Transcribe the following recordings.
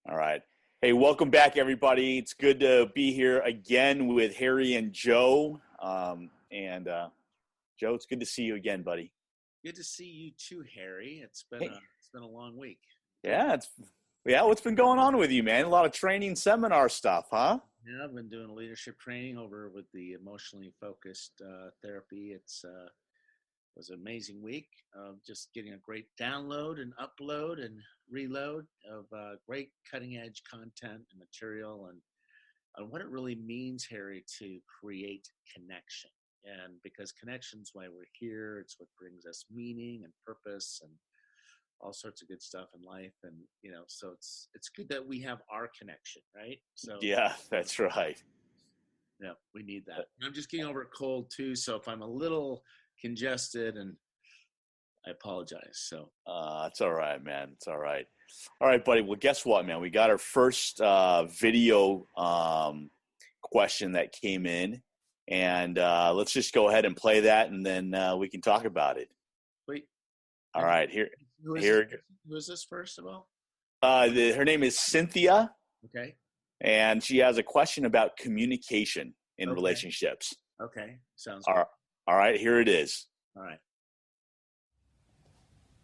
All right. Hey, welcome back, everybody. It's good to be here again with Harry and Joe. Joe, it's good to see you again, buddy. Good to see you too, Harry. It's been a long week. Good. Yeah, what's been going on with you, man? A lot of training seminar stuff, huh? Yeah, I've been doing leadership training over with the emotionally focused therapy. Was an amazing week of just getting a great download and upload and reload of great cutting edge content and material and what it really means, Harry, to create connection. And because connection's why we're here, it's what brings us meaning and purpose and all sorts of good stuff in life. And so it's good that we have our connection, right? So Yeah, that's right. yeah, we need that. I'm just getting over a cold too, so if I'm a little congested, and I apologize. So It's all right, man. It's all right. All right, buddy. Well, guess what, man? We got our first video question that came in, and let's just go ahead and play that, and then we can talk about it. wait, All and right, here, who is this? here. Who is this first of all? Her name is Cynthia, Okay. and she has a question about communication in Okay. relationships. Okay. Sounds All good. right, all right, here it is. All right.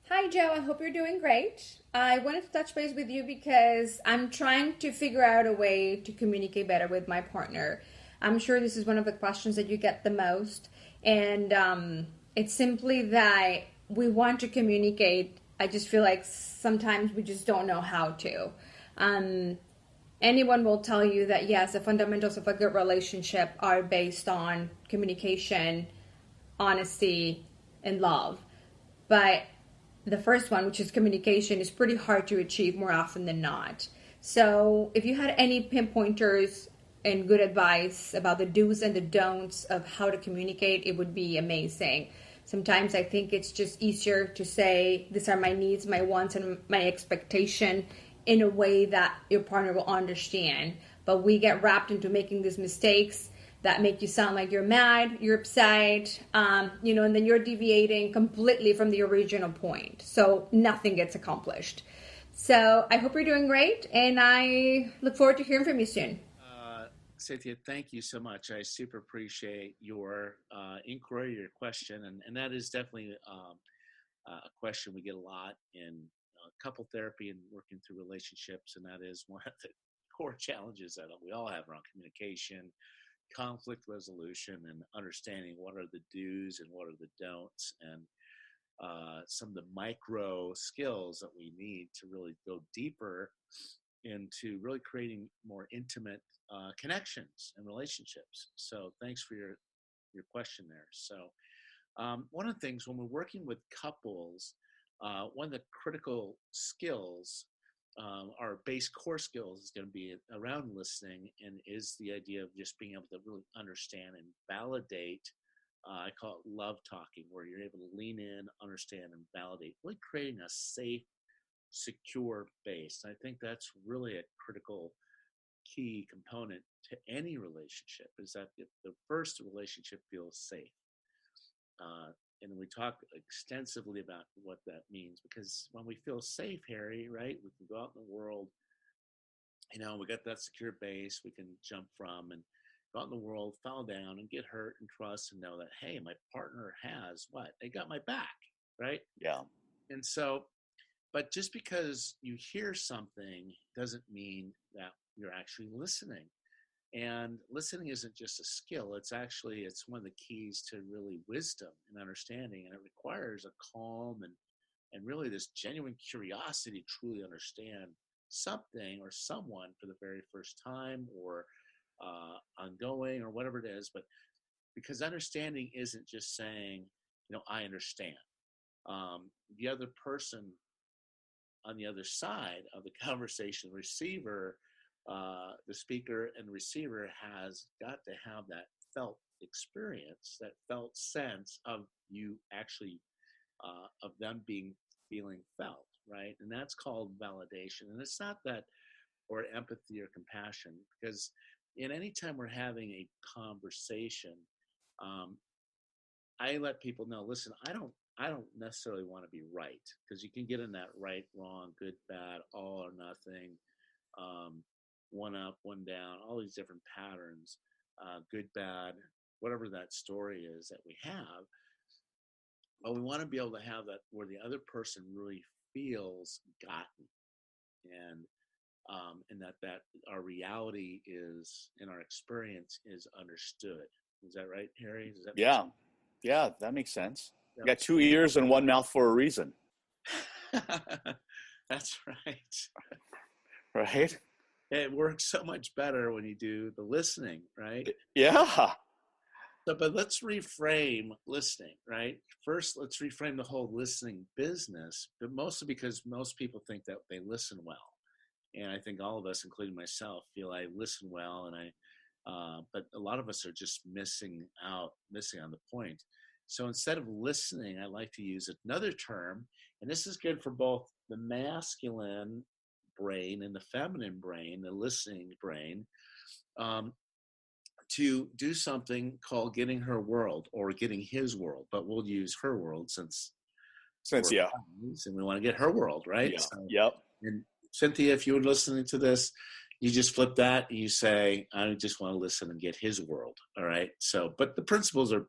Hi, Joe. I hope you're doing great. I wanted to touch base with you because I'm trying to figure out a way to communicate better with my partner. I'm sure this is one of the questions that you get the most. And it's simply that we want to communicate. I just feel like sometimes we just don't know how to. Anyone will tell you that, yes, the fundamentals of a good relationship are based on communication, honesty, and love. But the first one, which is communication, is pretty hard to achieve more often than not. So if you had any pinpointers and good advice about the do's and the don'ts of how to communicate, it would be amazing. Sometimes I think it's just easier to say, these are my needs, my wants, and my expectation in a way that your partner will understand. But we get wrapped into making these mistakes that make you sound like you're mad, you're upset, and then you're deviating completely from the original point. So nothing gets accomplished. So I hope you're doing great, and I look forward to hearing from you soon. Cynthia, thank you so much. I super appreciate your inquiry, your question, and that is definitely a question we get a lot in couple therapy and working through relationships, and that is one of the core challenges that we all have around communication, conflict resolution, and understanding what are the do's and what are the don'ts, and some of the micro skills that we need to really go deeper into really creating more intimate connections and relationships. So thanks for your question there. So one of the things when we're working with couples, one of the critical skills, our base core skills, is going to be around listening, and is the idea of just being able to really understand and validate. I call it love talking, where you're able to lean in, understand, and validate, really creating a safe, secure base. I think that's really a critical key component to any relationship, is that the first relationship feels safe. And we talk extensively about what that means, because when we feel safe, Harry, right, we can go out in the world, we got that secure base we can jump from, and go out in the world, fall down, and get hurt, and trust, and know that, hey, my partner has what? They got my back, right? Yeah. And so, but just because you hear something doesn't mean that you're actually listening. And listening isn't just a skill. It's one of the keys to really wisdom and understanding. And it requires a calm and really this genuine curiosity to truly understand something or someone for the very first time, or ongoing, or whatever it is. But because understanding isn't just saying, I understand. The other person on the other side of the conversation, receiver, the speaker and receiver, has got to have that felt experience, that felt sense of you actually, of them feeling felt, right? And that's called validation. And it's not that, or empathy or compassion, because in any time we're having a conversation, um, I let people know, listen, I don't necessarily want to be right, because you can get in that right, wrong, good, bad, all or nothing, one up, one down, all these different patterns, good, bad, whatever that story is that we have. But we want to be able to have that where the other person really feels gotten, and that our reality is and our experience is understood. Is that right, Harry? Does that make Yeah. sense? Yeah, that makes sense. You Yep. got 2 ears and one mouth for a reason, That's right. right? It works so much better when you do the listening, right? Yeah. So, but let's reframe listening, right? First, let's reframe the whole listening business, but mostly because most people think that they listen well. And I think all of us, including myself, feel I listen well, but a lot of us are just missing on the point. So instead of listening, I like to use another term, and this is good for both the masculine brain and the feminine brain, the listening brain, um, to do something called getting her world or getting his world, but we'll use her world since Since, we're yeah. friends and we want to get her world, right? Yeah. So, Yep. and Cynthia, if you were listening to this, you just flip that and you say, I just want to listen and get his world. All right. So, but the principles are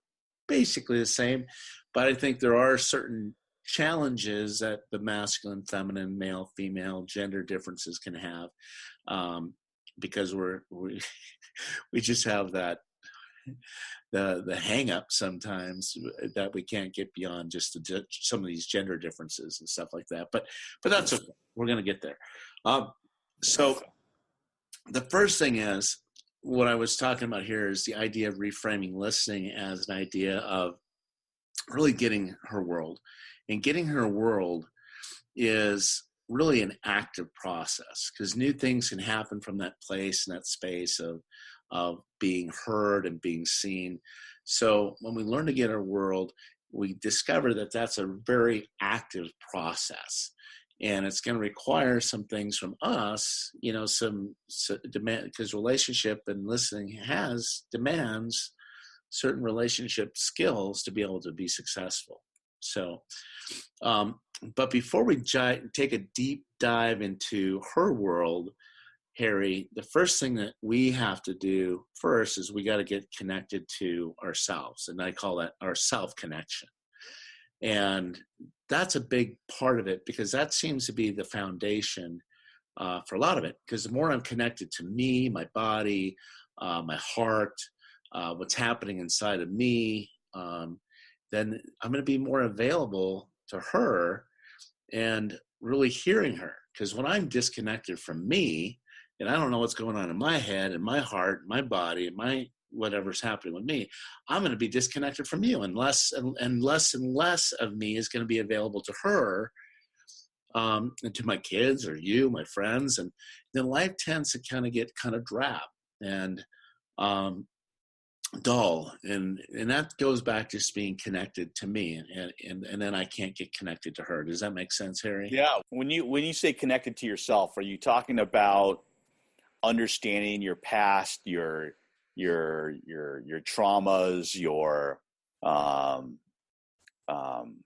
basically the same, but I think there are certain challenges that the masculine, feminine, male, female, gender differences can have, because we we just have that the hang up sometimes that we can't get beyond just some of these gender differences and stuff like that. But that's okay. We're going to get there. So the first thing is what I was talking about here is the idea of reframing listening as an idea of really getting her world, and getting her world is really an active process because new things can happen from that place and that space of being heard and being seen. So when we learn to get our world, we discover that that's a very active process, and it's going to require some things from us, some demand, because relationship and listening has demands certain relationship skills to be able to be successful. So but before we take a deep dive into her world, Harry, the first thing that we have to do first is we got to get connected to ourselves. And I call that our self connection. And that's a big part of it because that seems to be the foundation for a lot of it. Because the more I'm connected to me, my body, my heart, what's happening inside of me, then I'm going to be more available to her and really hearing her. Because when I'm disconnected from me and I don't know what's going on in my head and my heart, my body, and my whatever's happening with me, I'm going to be disconnected from you, and less and less of me is going to be available to her, and to my kids or you, my friends, and then life tends to get drab and dull, and that goes back to just being connected to me, and then I can't get connected to her. Does that make sense, Harry? Yeah. When you say connected to yourself, are you talking about understanding your past, your traumas, your um, um,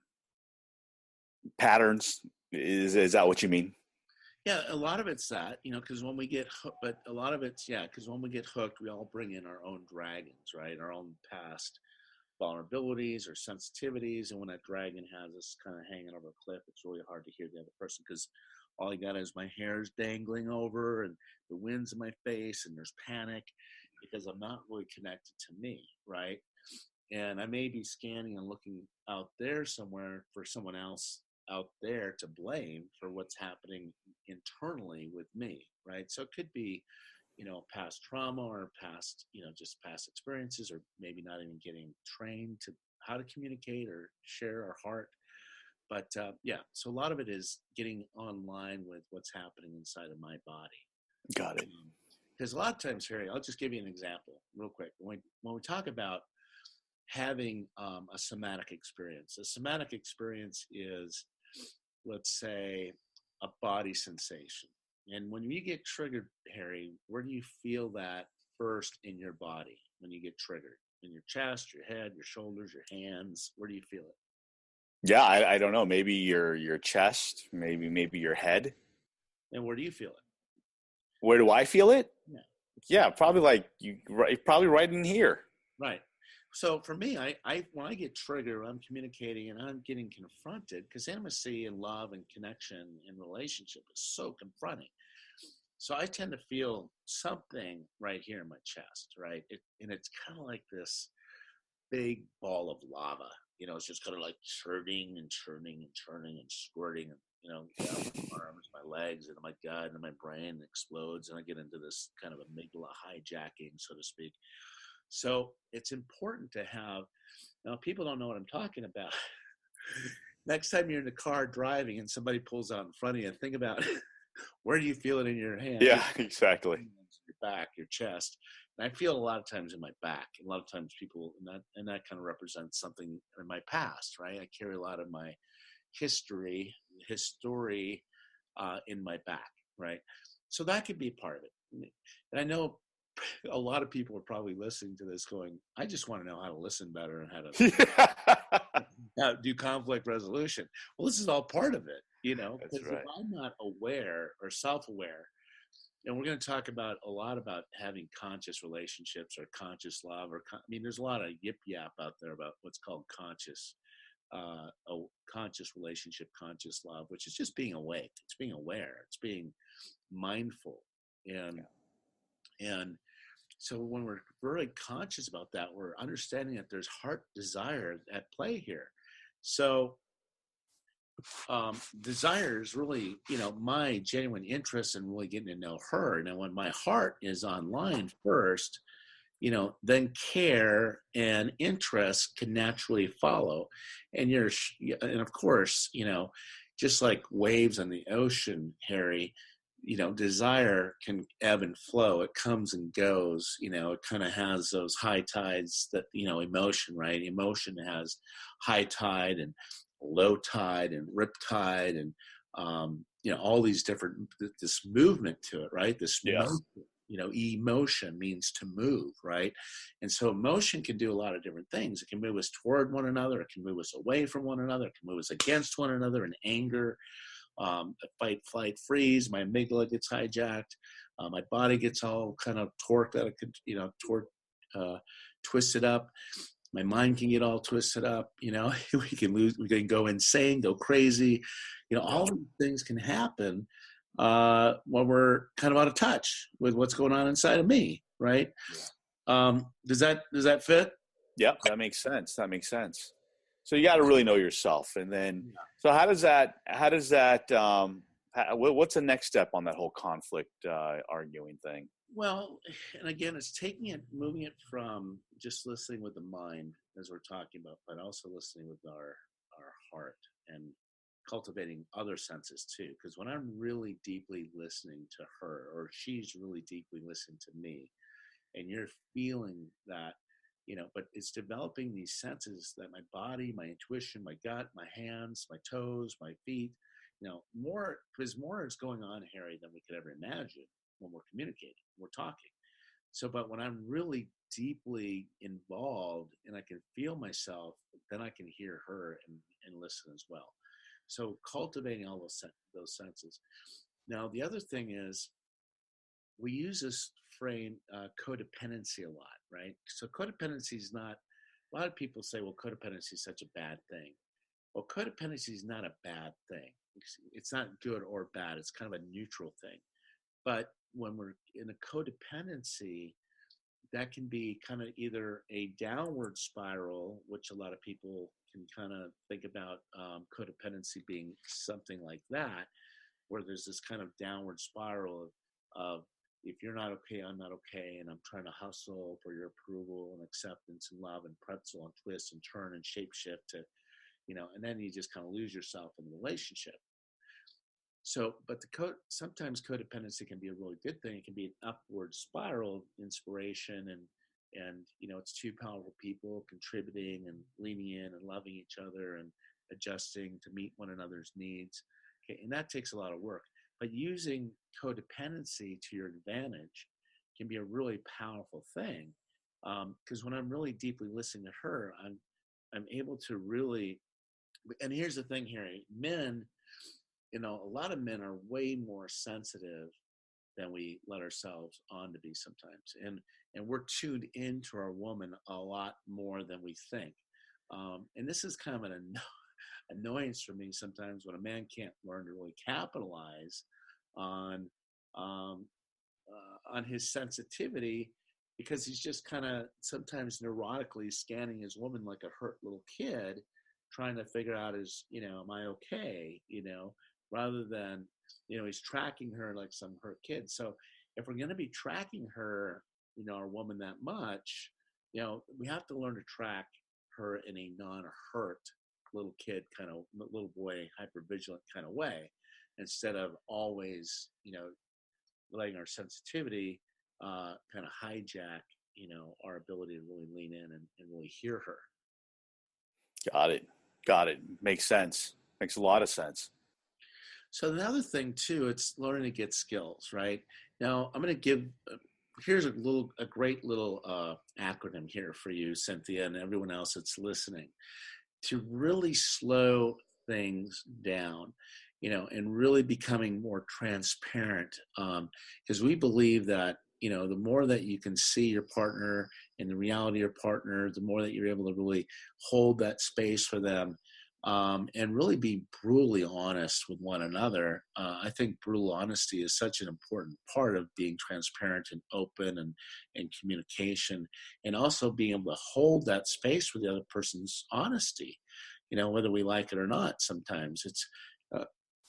patterns? Is that what you mean? Yeah, a lot of it's that, because when we get hooked, but a lot of it's, yeah, because when we get hooked, we all bring in our own dragons, right? Our own past vulnerabilities or sensitivities. And when that dragon has us kind of hanging over a cliff, it's really hard to hear the other person because all you got is my hair's dangling over and the wind's in my face and there's panic because I'm not really connected to me, right? And I may be scanning and looking out there somewhere for someone else out there to blame for what's happening internally with me, right? So it could be, past trauma or past, just past experiences, or maybe not even getting trained to how to communicate or share our heart. But yeah, so a lot of it is getting online with what's happening inside of my body. Got it. Because a lot of times, Harry, I'll just give you an example real quick. When we talk about having a somatic experience. A somatic experience is, let's say, a body sensation. And when you get triggered, Harry, where do you feel that first in your body when you get triggered? In your chest, your head, your shoulders, your hands? Where do you feel it? Yeah, I don't know. Maybe your chest, maybe your head. And where do you feel it? Where do I feel it? Yeah. Yeah, probably like probably right in here. Right. So for me, I when I get triggered, I'm communicating and I'm getting confronted because intimacy and love and connection and relationship is so confronting. So I tend to feel something right here in my chest, right? And it's kind of like this big ball of lava. It's just kind of like churning and churning and churning and squirting, and down my arms, my legs, and my gut, and my brain explodes, and I get into this kind of amygdala hijacking, so to speak. So it's important to have. Now, people don't know what I'm talking about. Next time you're in the car driving and somebody pulls out in front of you, think about where do you feel it in your hand? Yeah, exactly. Your back, your chest. And I feel it a lot of times in my back. And a lot of times people, and that kind of represents something in my past, right? I carry a lot of my history in my back, right? So that could be part of it. And I know a lot of people are probably listening to this going, I just want to know how to listen better and how to do conflict resolution. Well, this is all part of it, That's because right. if I'm not aware or self-aware, and we're going to talk about a lot about having conscious relationships or conscious love, there's a lot of yip yap out there about what's called a conscious relationship, conscious love, which is just being awake. It's being aware. It's being mindful. And so when we're very conscious about that, we're understanding that there's heart desire at play here. So desire is really, my genuine interest in really getting to know her. Now, when my heart is online first, then care and interest can naturally follow. And of course, just like waves on the ocean, Harry, desire can ebb and flow. It comes and goes. It kind of has those high tides that, emotion, right? Emotion has high tide and low tide and rip tide and, all these different, this movement to it, right? This Yes. motion, emotion means to move, right? And so emotion can do a lot of different things. It can move us toward one another. It can move us away from one another. It can move us against one another in anger, fight, flight, freeze. My amygdala gets hijacked. My body gets all kind of torqued out of, twisted up. My mind can get all twisted up. We can go insane, go crazy. All these things can happen when we're kind of out of touch with what's going on inside of me, right? Does that fit? Yep, that makes sense. So you got to really know yourself, and then so how does that what's the next step on that whole conflict arguing thing? Well, and again, it's moving it from just listening with the mind, as we're talking about, but also listening with our heart and cultivating other senses too. Because when I'm really deeply listening to her, or she's really deeply listening to me, and you're feeling that, but it's developing these senses that my body, my intuition, my gut, my hands, my toes, my feet, more, because more is going on, Harry, than we could ever imagine when we're communicating, we're talking. So, but when I'm really deeply involved and I can feel myself, then I can hear her and listen as well. So cultivating all those senses. Now, the other thing is we use this frame codependency a lot, right? So codependency is not, a lot of people say, well, codependency is such a bad thing. Well, codependency is not a bad thing. It's not good or bad. It's kind of a neutral thing. But when we're in a codependency, that can be kind of either a downward spiral, which a lot of people can kind of think about codependency being something like that, where there's this kind of downward spiral of if you're not okay, I'm not okay, and I'm trying to hustle for your approval and acceptance and love and pretzel and twist and turn and shape shift to, and then you just kind of lose yourself in the relationship. So, but sometimes codependency can be a really good thing. It can be an upward spiral of inspiration and it's two powerful people contributing and leaning in and loving each other and adjusting to meet one another's needs. Okay, and that takes a lot of work. But using codependency to your advantage can be a really powerful thing. Because when I'm really deeply listening to her, I'm able to really. And here's the thing, Harry. Men, a lot of men are way more sensitive than we let ourselves on to be sometimes. And we're tuned into our woman a lot more than we think. And this is kind of an annoyance for me sometimes when a man can't learn to really capitalize on um, on his sensitivity, because he's just kind of sometimes neurotically scanning his woman like a hurt little kid, trying to figure out am I okay, rather than, he's tracking her like some hurt kid. So if we're going to be tracking her, our woman that much, we have to learn to track her in a non-hurt little kid kind of little boy hypervigilant kind of way, instead of always letting our sensitivity kind of hijack our ability to really lean in and really hear her. Got it. Makes sense. Makes a lot of sense. So the other thing too, it's learning to get skills. Right now, I'm going to give here's a great little acronym here for you, Cynthia, and everyone else that's listening, to really slow things down, and really becoming more transparent. Because we believe that, the more that you can see your partner and the reality of your partner, the more that you're able to really hold that space for them, and really be brutally honest with one another. I think brutal honesty is such an important part of being transparent and open and communication, and also being able to hold that space for the other person's honesty, whether we like it or not. Sometimes it's,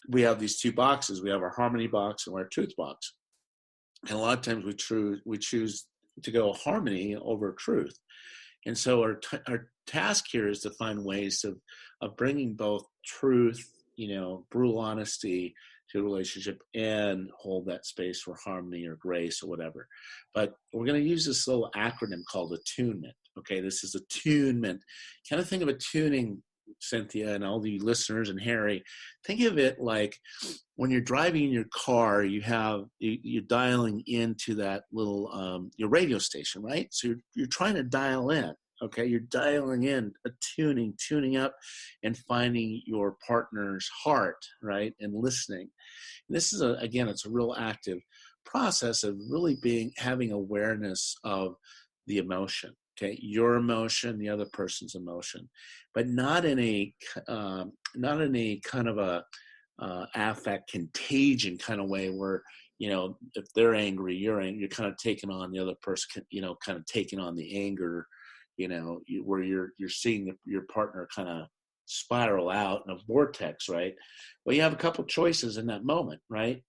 we have these two boxes. We have our harmony box and our truth box. And a lot of times we choose to go harmony over truth. And so our task here is to find ways of bringing both truth, brutal honesty to a relationship, and hold that space for harmony or grace or whatever. But we're going to use this little acronym called attunement. Okay, this is attunement. Kind of think of attuning, Cynthia, and all the listeners, and Harry. Think of it like when you're driving in your car, you're dialing into that little your radio station, right? So you're trying to dial in. Okay, you're dialing in, tuning up, and finding your partner's heart, right, and listening. And this is it's a real active process of really having awareness of the emotion. Okay, your emotion, the other person's emotion, but not in a kind of a affect contagion kind of way where, if they're angry, you're kind of taking on the other person, kind of taking on the anger, where you're seeing your partner kind of spiral out in a vortex, right? Well, you have a couple choices in that moment, right?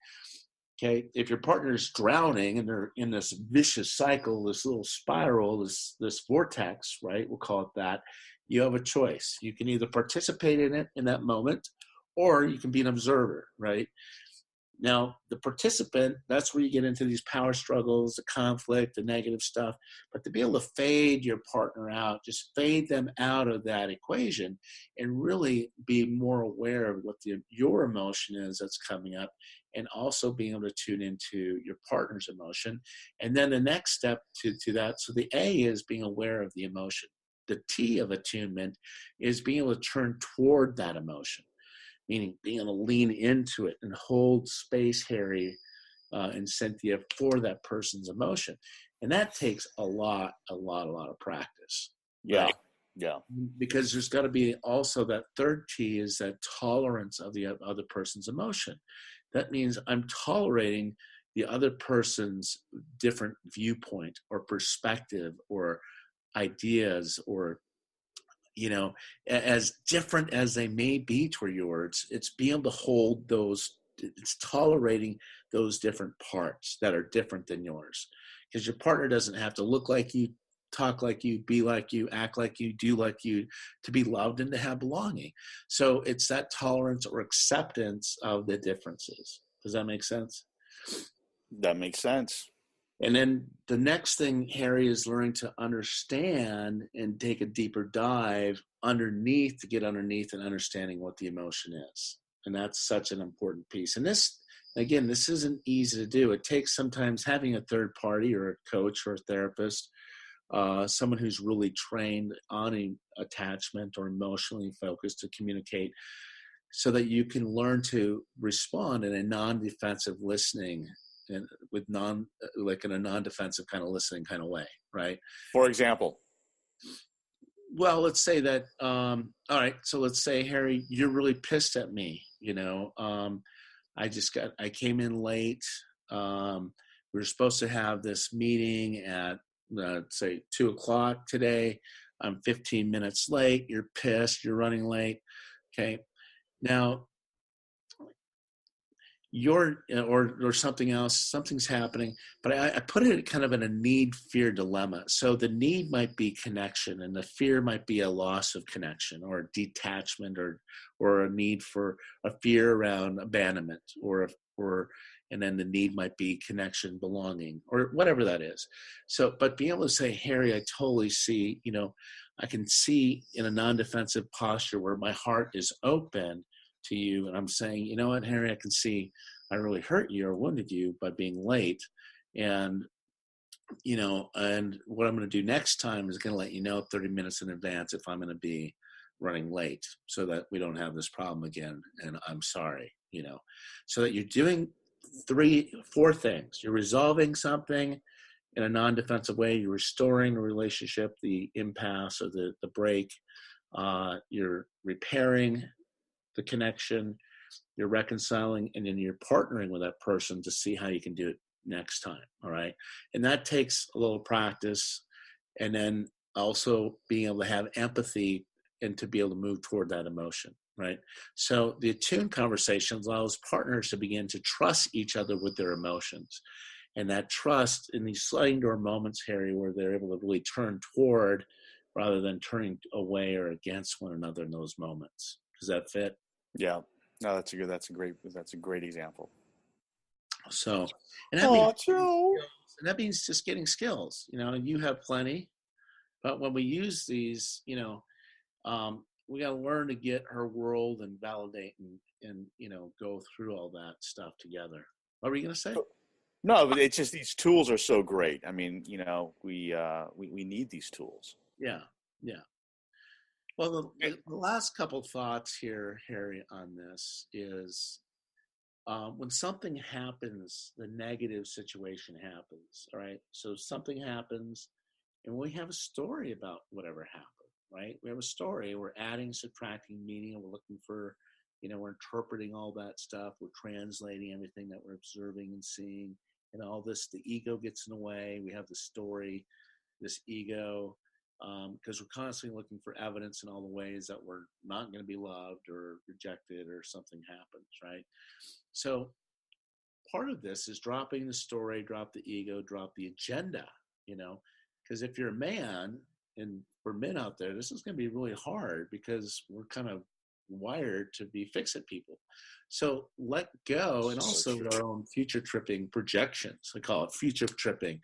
Okay, if your partner is drowning and they're in this vicious cycle, this little spiral, this vortex, right? We'll call it that. You have a choice. You can either participate in it in that moment, or you can be an observer, right? Now, the participant, that's where you get into these power struggles, the conflict, the negative stuff. But to be able to fade your partner out, just fade them out of that equation, and really be more aware of what your emotion is that's coming up, and also being able to tune into your partner's emotion. And then the next step to that, so the A is being aware of the emotion. The T of attunement is being able to turn toward that emotion, meaning being able to lean into it and hold space, Harry and Cynthia, for that person's emotion. And that takes a lot of practice. Yeah. Right? Yeah. Because there's got to be also that third T is that tolerance of the other person's emotion. That means I'm tolerating the other person's different viewpoint or perspective or ideas, or as different as they may be toward yours, it's being able to hold those, it's tolerating those different parts that are different than yours. Because your partner doesn't have to look like you, talk like you, be like you, act like you, do like you, to be loved and to have belonging. So it's that tolerance or acceptance of the differences. Does that make sense? That makes sense. And then the next thing, Harry, is learning to understand and take a deeper dive underneath, to get underneath and understanding what the emotion is. And that's such an important piece. And this isn't easy to do. It takes sometimes having a third party or a coach or a therapist, someone who's really trained on attachment or emotionally focused, to communicate, so that you can learn to respond in a non-defensive listening with like in a non-defensive kind of listening kind of way, right? For example. Well, let's say that, all right, so let's say, Harry, you're really pissed at me. I came in late. We were supposed to have this meeting at, say, 2:00 today. I'm 15 minutes late. You're pissed. You're running late. Okay. Now, or something else, something's happening, but I put it kind of in a need-fear dilemma. So the need might be connection, and the fear might be a loss of connection or detachment, or a need for a fear around abandonment, and then the need might be connection, belonging, or whatever that is. So, but being able to say, Harry, I totally see, I can see in a non-defensive posture where my heart is open to you, and I'm saying, you know what, Harry, I can see I really hurt you or wounded you by being late, and and what I'm going to do next time is going to let you know 30 minutes in advance if I'm going to be running late, so that we don't have this problem again, and I'm sorry, so that you're doing 3-4 things. You're resolving something in a non-defensive way. You're restoring the relationship, the impasse or the break. You're repairing the connection, you're reconciling, and then you're partnering with that person to see how you can do it next time. All right. And that takes a little practice, and then also being able to have empathy and to be able to move toward that emotion. Right. So the attuned conversations allows partners to begin to trust each other with their emotions. And that trust in these sliding door moments, Harry, where they're able to really turn toward rather than turning away or against one another in those moments. Does that fit? Yeah. No, that's a great example. So, and that means just getting skills. You have plenty, but when we use these, we got to learn to get her world and validate and go through all that stuff together. What were you going to say? No, but it's just these tools are so great. I mean, we need these tools. Yeah. Well, the last couple thoughts here, Harry, on this is when something happens, the negative situation happens, all right? So something happens, and we have a story about whatever happened, right? We have a story. We're adding, subtracting meaning, and we're looking for, we're interpreting all that stuff. We're translating everything that we're observing and seeing, and all this. The ego gets in the way. We have the story, this ego. Because we're constantly looking for evidence in all the ways that we're not going to be loved or rejected or something happens, right? So part of this is dropping the story, drop the ego, drop the agenda, because if you're a man, and for men out there, this is going to be really hard because we're kind of wired to be fix-it people. So let go, and also our own future tripping projections. I call it future tripping.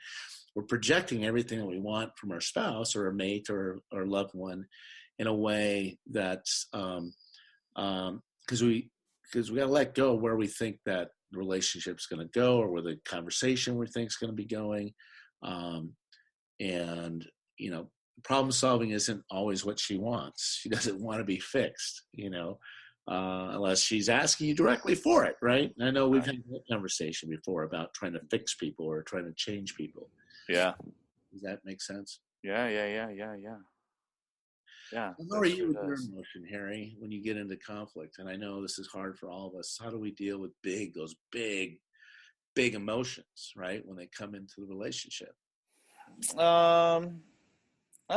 We're projecting everything that we want from our spouse or a mate or loved one in a way that's because we got to let go where we think that the relationship's going to go, or where the conversation we think is going to be going. And problem solving isn't always what she wants. She doesn't want to be fixed, unless she's asking you directly for it, right? And I know we've had that conversation before about trying to fix people or trying to change people. Yeah. Does that make sense? Yeah. How are you with your emotion, Harry, when you get into conflict? And I know this is hard for all of us. How do we deal with those big emotions, right, when they come into the relationship? I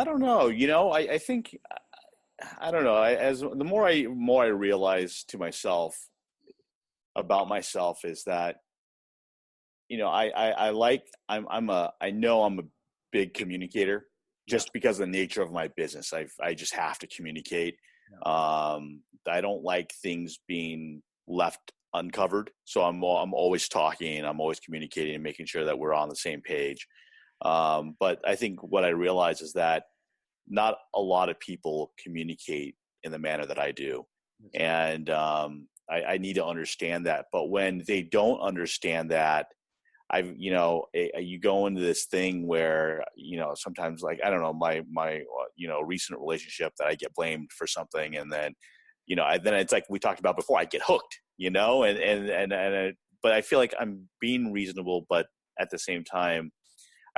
don't know. I think, I don't know. As the more I realize to myself about myself is that, I know I'm a big communicator just because of the nature of my business. I just have to communicate. I don't like things being left uncovered. So I'm always talking, I'm always communicating and making sure that we're on the same page. But I think what I realize is that not a lot of people communicate in the manner that I do. And I need to understand that. But when they don't understand that, you go into this thing where, sometimes, like, I don't know, my recent relationship that I get blamed for something. And then, then it's like we talked about before, I get hooked, and but I feel like I'm being reasonable, but at the same time,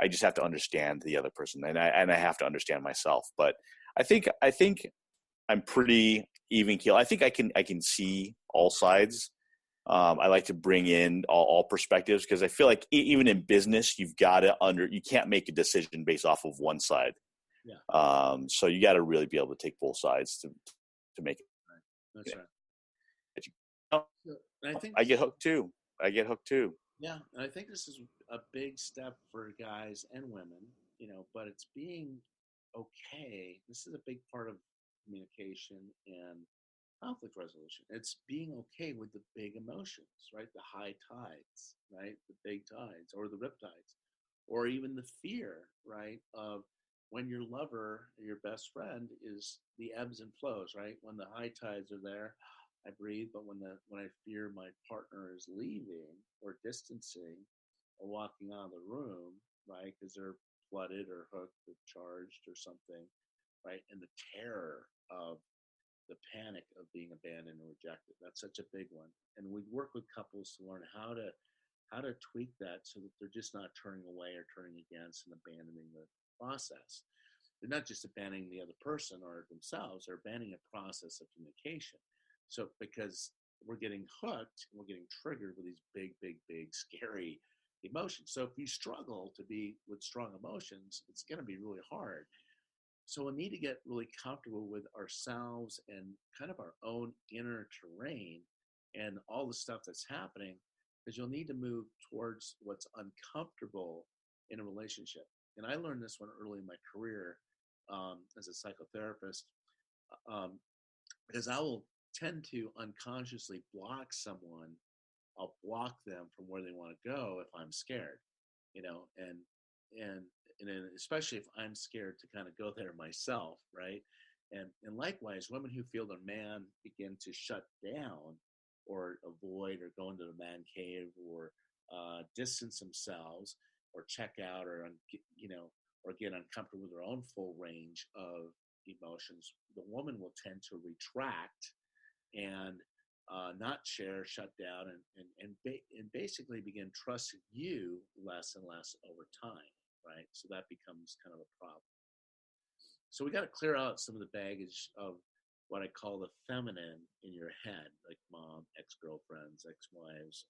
I just have to understand the other person, and I have to understand myself. But I think I'm pretty even keel. I think I can see all sides. I like to bring in all perspectives because I feel like even in business, you can't make a decision based off of one side. Yeah. So you got to really be able to take both sides to make it. Right. That's right. So, So, and I think I get hooked too. I get hooked too. yeah, and I think this is a big step for guys and women, but it's being okay. This is a big part of communication and conflict resolution. It's being okay with the big emotions, right? The high tides, right? The big tides or the rip tides, or even the fear, right? Of when your lover, your best friend is the ebbs and flows, right? When the high tides are there, I breathe, but when I fear my partner is leaving or distancing or walking out of the room, right? Because they're flooded or hooked or charged or something, right? And the terror of the panic of being abandoned or rejected. That's such a big one. And we work with couples to learn how to tweak that so that they're just not turning away or turning against and abandoning the process. They're not just abandoning the other person or themselves, they're abandoning a process of communication. So because we're getting hooked and we're getting triggered with these big, big, big, scary emotions. So if you struggle to be with strong emotions, it's going to be really hard. So we'll need to get really comfortable with ourselves and kind of our own inner terrain and all the stuff that's happening, because you'll need to move towards what's uncomfortable in a relationship. And I learned this one early in my career as a psychotherapist, um, because I will tend to unconsciously block someone. I'll block them from where they want to go if I'm scared, and and and then especially if I'm scared to kind of go there myself, right? And likewise, women who feel their man begin to shut down or avoid or go into the man cave or distance themselves or check out or or get uncomfortable with their own full range of emotions, the woman will tend to retract and not share, shut down, and basically begin trusting you less and less over time, right? So that becomes kind of a problem. So we got to clear out some of the baggage of what I call the feminine in your head, like mom, ex-girlfriends, ex-wives,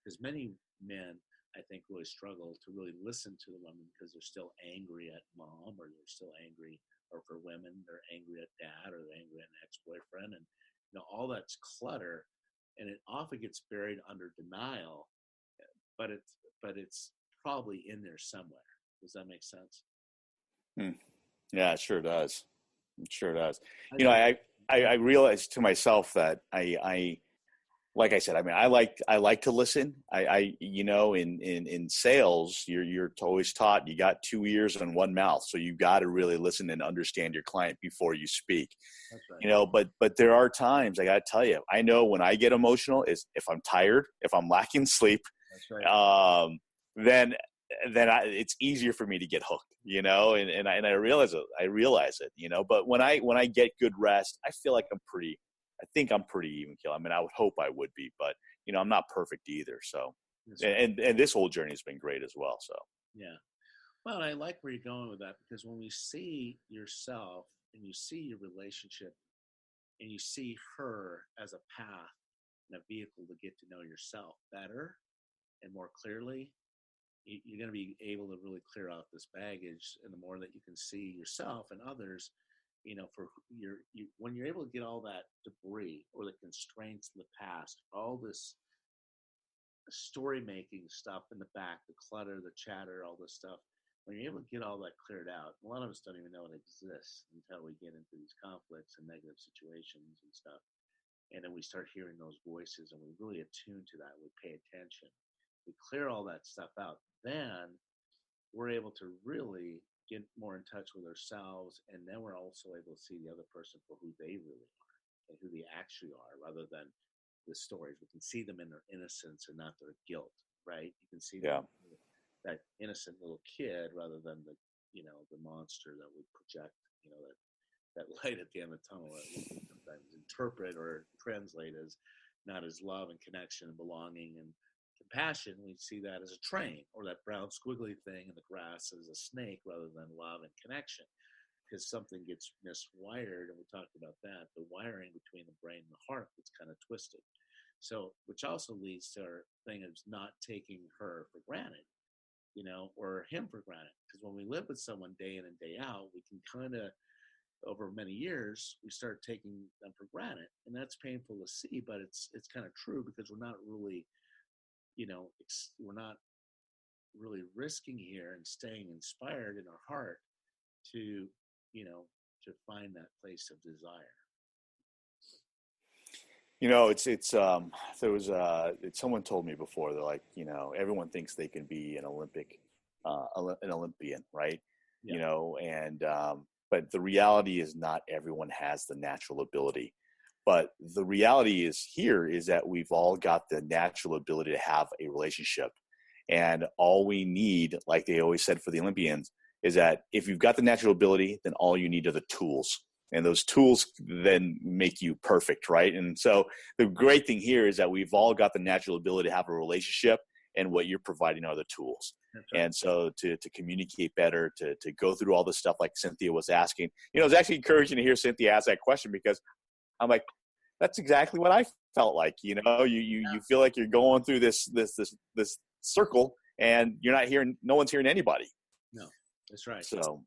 because many men, I think, really struggle to really listen to the women because they're still angry at mom, or they're still angry, or for women, they're angry at dad, or they're angry at an ex-boyfriend, and all that's clutter, and it often gets buried under denial, but it's probably in there somewhere. Does that make sense? Hmm. Yeah, it sure does. It sure does. I You know, think. I realized to myself that like I said, I mean, I like to listen. In sales, you're always taught you got two ears and one mouth, so you got to really listen and understand your client before you speak. That's right. But there are times I got to tell you, I know when I get emotional is if I'm tired, if I'm lacking sleep, That's right. then it's easier for me to get hooked, and I realize it. But when I get good rest, I feel like I think I'm pretty even keel. I mean, I would hope I would be, but I'm not perfect either. So, That's right. and this whole journey has been great as well. So, Yeah. Well, I like where you're going with that, because when we see yourself and you see your relationship and you see her as a path and a vehicle to get to know yourself better and more clearly, you're going to be able to really clear out this baggage. And the more that you can see yourself and others, for when you're able to get all that debris or the constraints of the past, all this story making stuff in the back, the clutter, the chatter, all this stuff, when you're able to get all that cleared out, a lot of us don't even know it exists until we get into these conflicts and negative situations and stuff. And then we start hearing those voices and we really attune to that. We pay attention. We clear all that stuff out. Then we're able to really get more in touch with ourselves. And then we're also able to see the other person for who they really are and who they actually are, rather than the stories. We can see them in their innocence and not their guilt, right? You can see yeah, them, that innocent little kid, rather than the monster that we project, that light at the end of the tunnel that we can sometimes interpret or translate as not as love and connection and belonging and compassion. We see that as a train, or that brown squiggly thing in the grass as a snake, rather than love and connection, because something gets miswired. And we talked about that, the wiring between the brain and the heart gets kind of twisted. So, which also leads to our thing of not taking her for granted, or him for granted. Because when we live with someone day in and day out, we can kind of, over many years, we start taking them for granted, and that's painful to see. But it's kind of true, because we're not really, we're not really risking here and staying inspired in our heart to, to find that place of desire. There was someone told me before, they're like, everyone thinks they can be an Olympian, right? Yeah. And but the reality is not everyone has the natural ability. But the reality is that we've all got the natural ability to have a relationship. And all we need, like they always said for the Olympians, is that if you've got the natural ability, then all you need are the tools. And those tools then make you perfect, right? And so the great thing here is that we've all got the natural ability to have a relationship, and what you're providing are the tools. Right. And so to communicate better, to go through all this stuff like Cynthia was asking, it's actually encouraging to hear Cynthia ask that question, because I'm like, that's exactly what I felt like. You feel like you're going through this circle, and you're not hearing, no one's hearing anybody. No, that's right. So,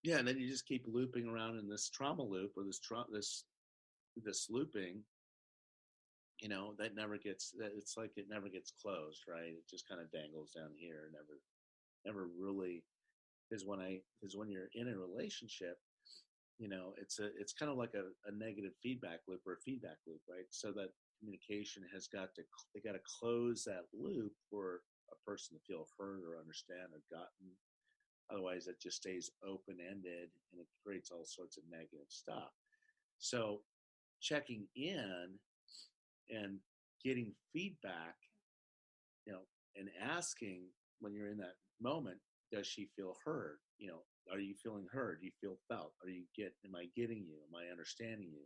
yeah, and then you just keep looping around in this trauma loop, or this looping. That never gets. It's like it never gets closed, right? It just kind of dangles down here, never really. Because when you're in a relationship, it's kind of like a negative feedback loop, or a feedback loop, right? So that communication they got to close that loop for a person to feel heard or understand or gotten. Otherwise, it just stays open-ended, and it creates all sorts of negative stuff. So checking in and getting feedback, and asking when you're in that moment, does she feel heard? Are you feeling heard? Do you feel felt? Am I getting you? Am I understanding you?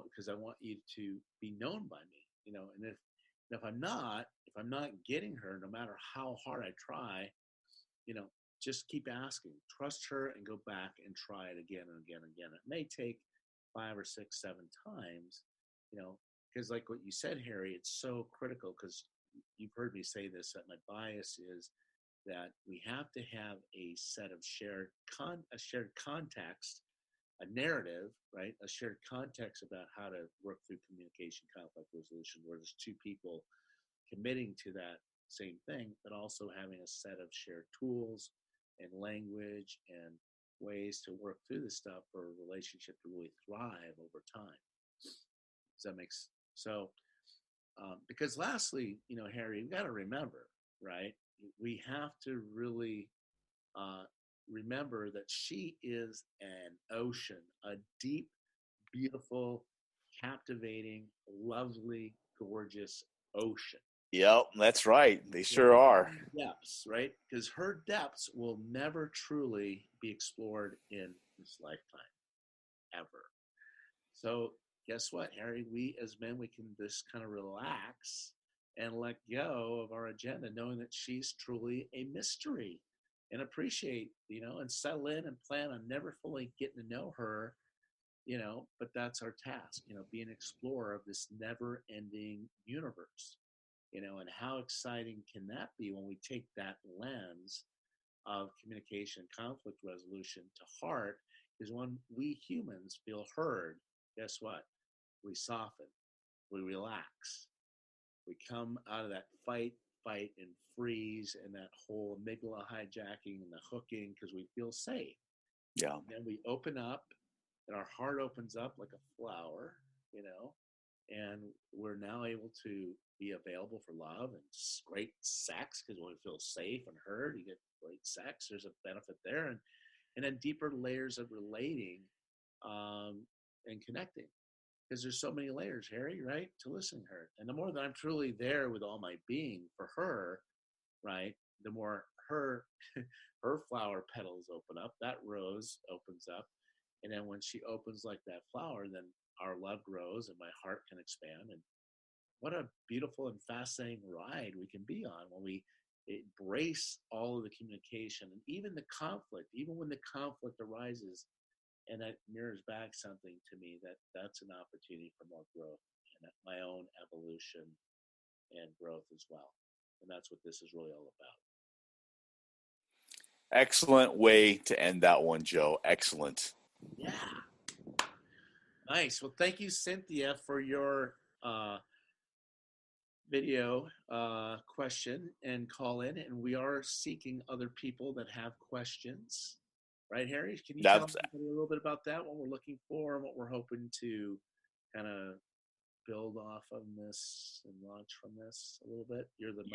Because I want you to be known by me, and if I'm not getting her, no matter how hard I try, just keep asking, trust her, and go back and try it again and again and again. It may take 5 or 6, 7 times, because like what you said, Harry, it's so critical, because you've heard me say this, that my bias is that we have to have a set of shared context, a narrative, right? A shared context about how to work through communication, conflict resolution, where there's two people committing to that same thing, but also having a set of shared tools and language and ways to work through this stuff for a relationship to really thrive over time. Does that make sense? So, because lastly, Harry, you got to remember, right? We have to really remember that she is an ocean, a deep, beautiful, captivating, lovely, gorgeous ocean. Yep, that's right. They sure are. Depths, right? Because her depths will never truly be explored in this lifetime, ever. So guess what, Harry? We as men, we can just kind of relax and let go of our agenda, knowing that she's truly a mystery, and appreciate, and settle in and plan on never fully getting to know her, but that's our task, be an explorer of this never ending universe, and how exciting can that be when we take that lens of communication, conflict resolution to heart? Is when we humans feel heard, guess what? We soften, we relax, we come out of that fight, and freeze, and that whole amygdala hijacking and the hooking, because we feel safe. Yeah. And then we open up, and our heart opens up like a flower, and we're now able to be available for love and great sex, because when we feel safe and heard, you get great sex. There's a benefit there, and then deeper layers of relating and connecting, because there's so many layers, Harry, right, to listening to her. And the more that I'm truly there with all my being for her, right, the more her flower petals open up, that rose opens up, and then when she opens like that flower, then our love grows and my heart can expand. And what a beautiful and fascinating ride we can be on when we embrace all of the communication and even the conflict, even when the conflict arises and that mirrors back something to me, that's an opportunity for more growth and my own evolution and growth as well. And that's what this is really all about. Excellent way to end that one, Joe. Excellent. Yeah. Nice. Well, thank you, Cynthia, for your video question and call in. And we are seeking other people that have questions. Right, Harry? Can you tell everybody a little bit about that, what we're looking for and what we're hoping to kind of build off of this and launch from this a little bit? You're the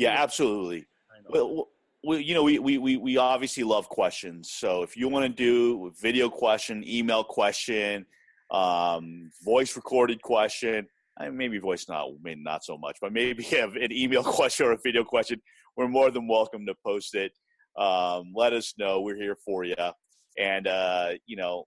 absolutely. Well, we obviously love questions. So if you want to do a video question, email question, voice recorded question, maybe voice maybe not so much, but maybe have an email question or a video question, we're more than welcome to post it. Let us know. We're here for you. And,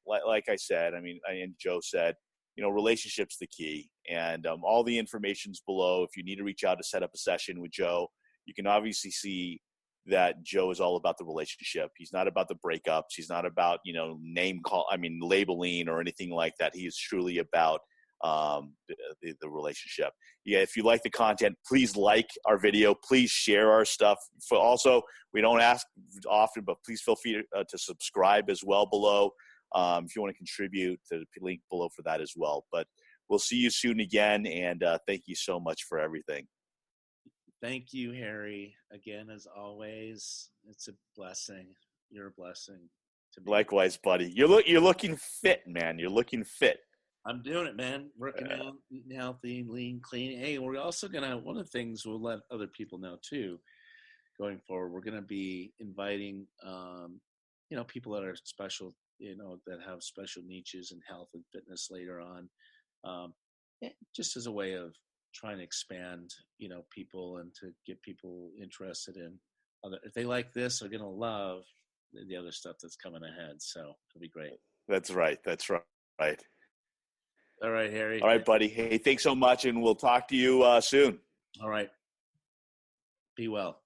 like I said, and Joe said, relationship's the key. And all the information's below. If you need to reach out to set up a session with Joe, you can obviously see that Joe is all about the relationship. He's not about the breakups. He's not about, labeling or anything like that. He is truly about the relationship. Yeah, if you like the content, please like our video. Please share our stuff. Also, we don't ask often, but please feel free to subscribe as well below. If you want to contribute, the link below for that as well. But we'll see you soon again, and thank you so much for everything. Thank you, Harry. Again, as always, it's a blessing. You're a blessing to me. Likewise, buddy. You're looking fit, man. You're looking fit. I'm doing it, man. Working out, eating healthy, lean, clean. Hey, we're also one of the things we'll let other people know too, going forward, we're gonna be inviting, people that are special, that have special niches in health and fitness later on, just as a way of trying to expand, people and to get people interested in other. If they like this, they're gonna love the other stuff that's coming ahead. So it'll be great. That's right. All right, Harry. All right, buddy. Hey, thanks so much, and we'll talk to you soon. All right. Be well.